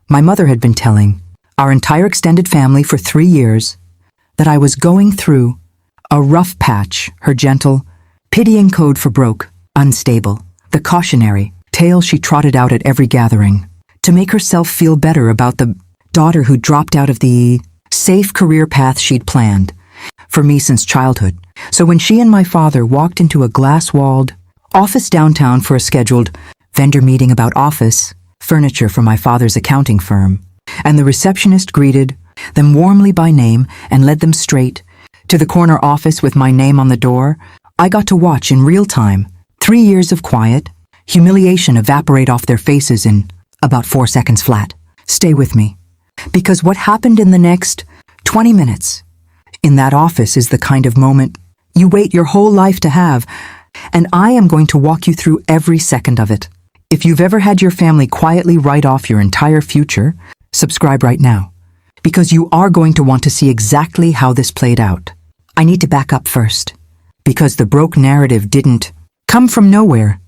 My mother had been telling our entire extended family for 3 years that I was going through a rough patch, her gentle, pitying code for broke, unstable, the cautionary tale she trotted out at every gathering to make herself feel better about the daughter who dropped out of the safe career path she'd planned for me since childhood. So when she and my father walked into a glass-walled office downtown for a scheduled vendor meeting about office furniture for my father's accounting firm, and the receptionist greeted them warmly by name and led them straight to the corner office with my name on the door, I got to watch in real time 3 years of quiet humiliation evaporate off their faces in about 4 seconds flat. Stay with me, because what happened in the next 20 minutes in that office is the kind of moment you wait your whole life to have, and I am going to walk you through every second of it. If you've ever had your family quietly write off your entire future, subscribe right now, because you are going to want to see exactly how this played out. I need to back up first, because the broke narrative didn't come from nowhere.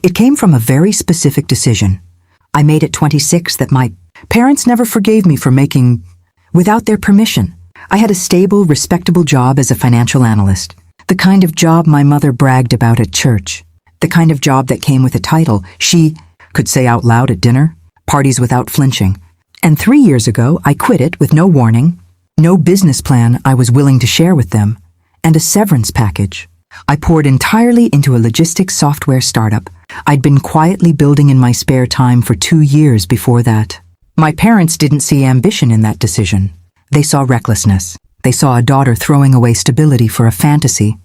It came from a very specific decision I made at 26 that my parents never forgave me for making without their permission. I had a stable, respectable job as a financial analyst, the kind of job my mother bragged about at church, the kind of job that came with a title she could say out loud at dinner, parties without flinching. And 3 years ago, I quit it with no warning, no business plan I was willing to share with them, and a severance package. I poured entirely into a logistics software startup I'd been quietly building in my spare time for 2 years before that. My parents didn't see ambition in that decision. They saw recklessness. They saw a daughter throwing away stability for a fantasy.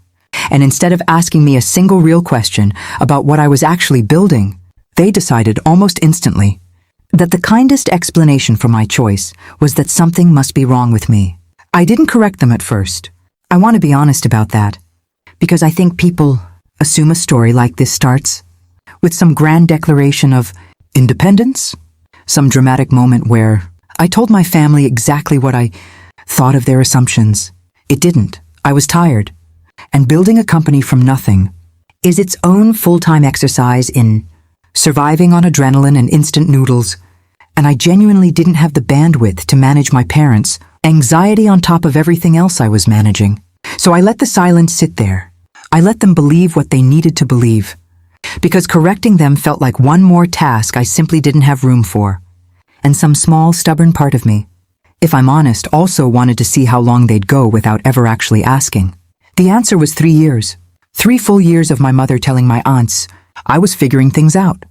And instead of asking me a single real question about what I was actually building, they decided almost instantly that the kindest explanation for my choice was that something must be wrong with me. I didn't correct them at first. I want to be honest about that, because I think people assume a story like this starts with some grand declaration of independence, some dramatic moment where I told my family exactly what I thought of their assumptions. It didn't. I was tired. And building a company from nothing is its own full-time exercise in surviving on adrenaline and instant noodles, and I genuinely didn't have the bandwidth to manage my parents' anxiety on top of everything else I was managing. So I let the silence sit there. I let them believe what they needed to believe, because correcting them felt like one more task I simply didn't have room for. And some small, stubborn part of me, if I'm honest, also wanted to see how long they'd go without ever actually asking. The answer was 3 years. 3 full years of my mother telling my aunts I was figuring things out.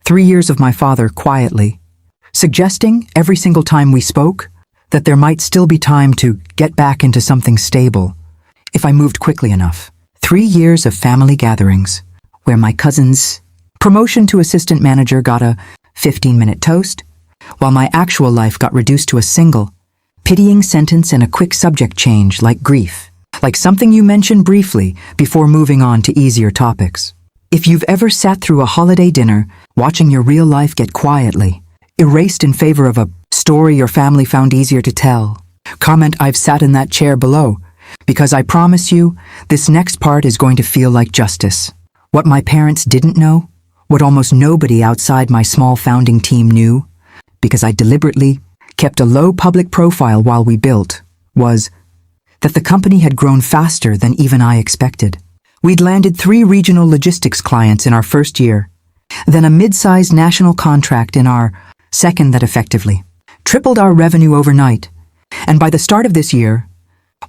3 years of my father quietly suggesting every single time we spoke that there might still be time to get back into something stable if I moved quickly enough. 3 years of family gatherings where my cousin's promotion to assistant manager got a 15-minute toast, while my actual life got reduced to a single, pitying sentence and a quick subject change like grief, like something you mention briefly before moving on to easier topics. If you've ever sat through a holiday dinner watching your real life get quietly erased in favor of a story your family found easier to tell, comment "I've sat in that chair" below, because I promise you, this next part is going to feel like justice. What my parents didn't know, what almost nobody outside my small founding team knew, because I deliberately kept a low public profile while we built, was that the company had grown faster than even I expected. We'd landed 3 regional logistics clients in our first year, then a mid-sized national contract in our second that effectively tripled our revenue overnight. And by the start of this year,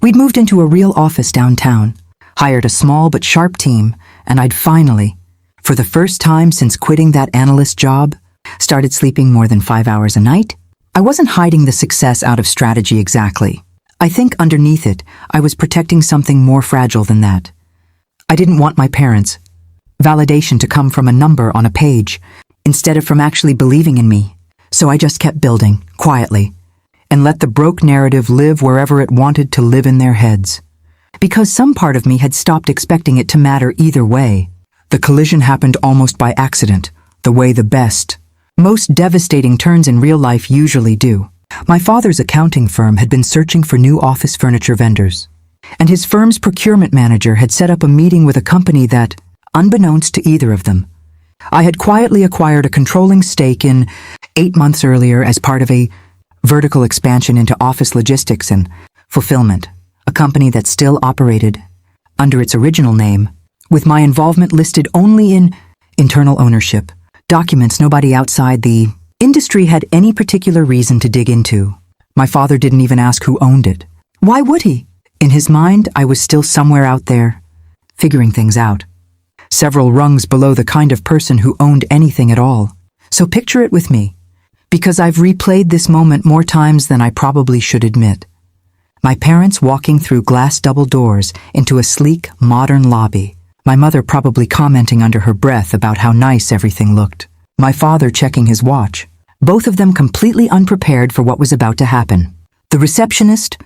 we'd moved into a real office downtown, hired a small but sharp team, and I'd finally, for the first time since quitting that analyst job, started sleeping more than 5 hours a night. I wasn't hiding the success out of strategy exactly. I think underneath it, I was protecting something more fragile than that. I didn't want my parents' validation to come from a number on a page, instead of from actually believing in me. So I just kept building, quietly, and let the broke narrative live wherever it wanted to live in their heads. Because some part of me had stopped expecting it to matter either way. The collision happened almost by accident, the way the best, most devastating turns in real life usually do. My father's accounting firm had been searching for new office furniture vendors, and his firm's procurement manager had set up a meeting with a company that, unbeknownst to either of them, I had quietly acquired a controlling stake in 8 months earlier as part of a vertical expansion into office logistics and fulfillment, a company that still operated under its original name, with my involvement listed only in internal ownership, documents nobody outside the industry had any particular reason to dig into. My father didn't even ask who owned it. Why would he? In his mind, I was still somewhere out there, figuring things out. Several rungs below the kind of person who owned anything at all. So picture it with me, because I've replayed this moment more times than I probably should admit. My parents walking through glass double doors into a sleek, modern lobby. My mother probably commenting under her breath about how nice everything looked. My father checking his watch. Both of them completely unprepared for what was about to happen. The receptionist,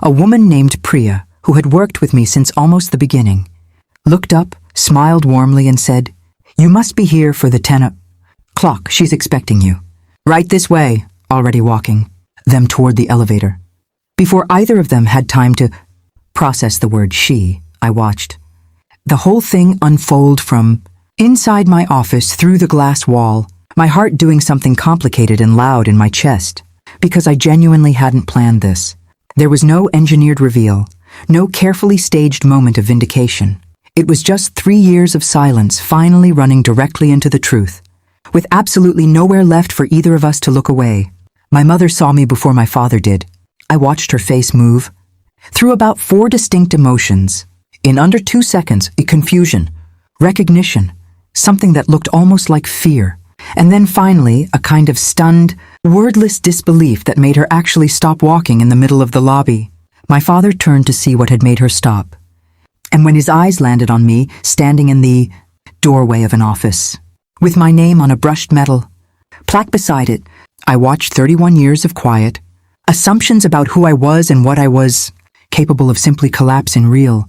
a woman named Priya, who had worked with me since almost the beginning, looked up, smiled warmly and said, "You must be here for the 10 o'clock. She's expecting you." "Right this way," already walking them toward the elevator. Before either of them had time to process the word she, I watched the whole thing unfold from inside my office through the glass wall, my heart doing something complicated and loud in my chest, because I genuinely hadn't planned this. There was no engineered reveal, no carefully staged moment of vindication. It was just 3 years of silence finally running directly into the truth, with absolutely nowhere left for either of us to look away. My mother saw me before my father did. I watched her face move through about 4 distinct emotions. In under 2 seconds, confusion, recognition, something that looked almost like fear, and then finally a kind of stunned, wordless disbelief that made her actually stop walking in the middle of the lobby. My father turned to see what had made her stop, and when his eyes landed on me, standing in the doorway of an office, with my name on a brushed metal plaque beside it, I watched 31 years of quiet, assumptions about who I was and what I was capable of simply collapse in real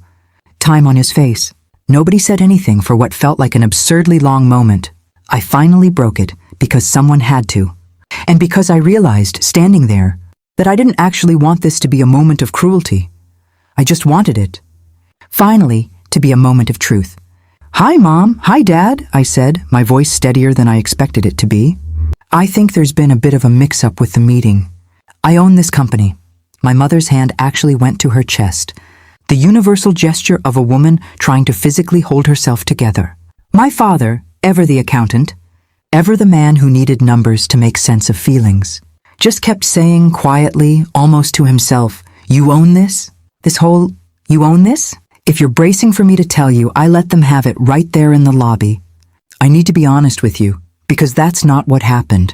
time on his face. Nobody said anything for what felt like an absurdly long moment. I finally broke it because someone had to, and because I realized, standing there, that I didn't actually want this to be a moment of cruelty. I just wanted it, finally, to be a moment of truth. "Hi, Mom. Hi, Dad," I said, my voice steadier than I expected it to be. "I think there's been a bit of a mix-up with the meeting. I own this company." My mother's hand actually went to her chest, the universal gesture of a woman trying to physically hold herself together. My father, ever the accountant, ever the man who needed numbers to make sense of feelings, just kept saying quietly, almost to himself, "You own this? This whole, you own this?" If you're bracing for me to tell you, I let them have it right there in the lobby. I need to be honest with you, because that's not what happened.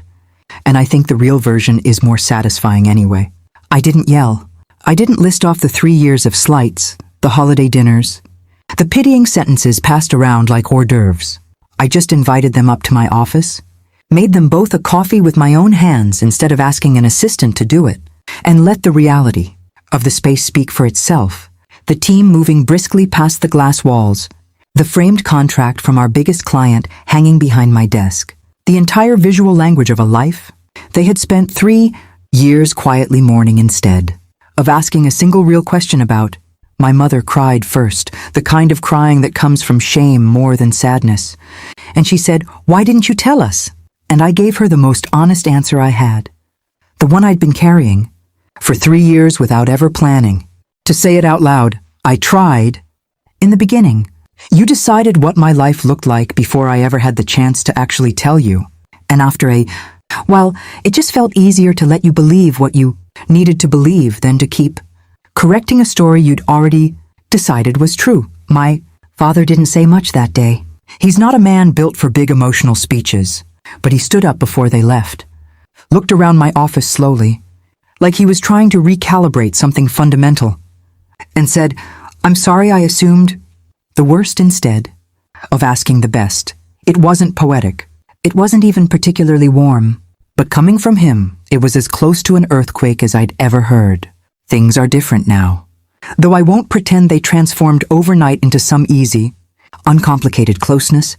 And I think the real version is more satisfying anyway. I didn't yell. I didn't list off the 3 years of slights, the holiday dinners, the pitying sentences passed around like hors d'oeuvres. I just invited them up to my office, made them both a coffee with my own hands instead of asking an assistant to do it, and let the reality of the space speak for itself. The team moving briskly past the glass walls, the framed contract from our biggest client hanging behind my desk, the entire visual language of a life they had spent 3 years quietly mourning instead of asking a single real question about. My mother cried first, the kind of crying that comes from shame more than sadness. And she said, "Why didn't you tell us?" And I gave her the most honest answer I had, the one I'd been carrying for 3 years without ever planning to say it out loud. I tried. In the beginning, you decided what my life looked like before I ever had the chance to actually tell you. And after it just felt easier to let you believe what you needed to believe than to keep correcting a story you'd already decided was true. My father didn't say much that day. He's not a man built for big emotional speeches, but he stood up before they left, looked around my office slowly, like he was trying to recalibrate something fundamental, and said, "I'm sorry I assumed the worst instead of asking the best." It wasn't poetic. It wasn't even particularly warm. But coming from him, it was as close to an earthquake as I'd ever heard. Things are different now. Though I won't pretend they transformed overnight into some easy, uncomplicated closeness,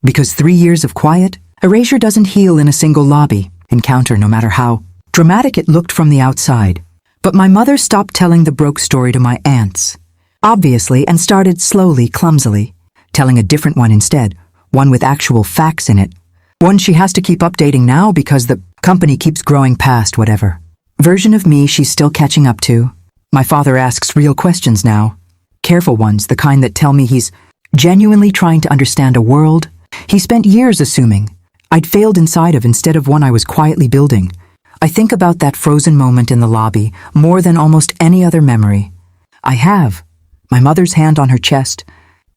because 3 years of quiet, erasure doesn't heal in a single lobby encounter, no matter how dramatic it looked from the outside. But my mother stopped telling the broke story to my aunts, obviously, and started slowly, clumsily, telling a different one instead. one with actual facts in it. One she has to keep updating now because the company keeps growing past whatever version of me she's still catching up to. My father asks real questions now. Careful ones, the kind that tell me he's genuinely trying to understand a world he spent years assuming I'd failed inside of instead of one I was quietly building. I think about that frozen moment in the lobby more than almost any other memory I have. My mother's hand on her chest,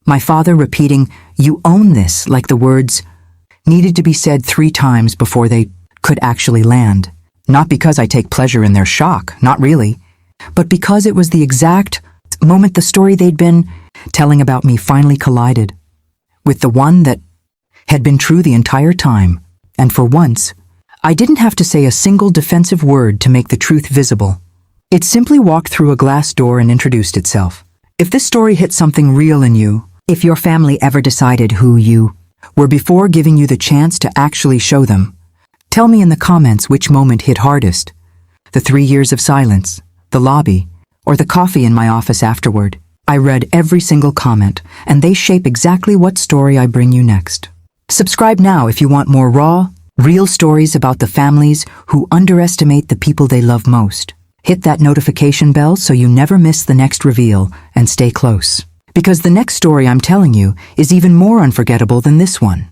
my father repeating, "You own this," like the words needed to be said 3 times before they could actually land. Not because I take pleasure in their shock, not really, but because it was the exact moment the story they'd been telling about me finally collided with the one that had been true the entire time. And for once, I didn't have to say a single defensive word to make the truth visible. It simply walked through a glass door and introduced itself. If this story hit something real in you, if your family ever decided who you were before giving you the chance to actually show them, tell me in the comments which moment hit hardest. The 3 years of silence, the lobby, or the coffee in my office afterward. I read every single comment, and they shape exactly what story I bring you next. Subscribe now if you want more raw, real stories about the families who underestimate the people they love most. Hit that notification bell so you never miss the next reveal, and stay close. Because the next story I'm telling you is even more unforgettable than this one.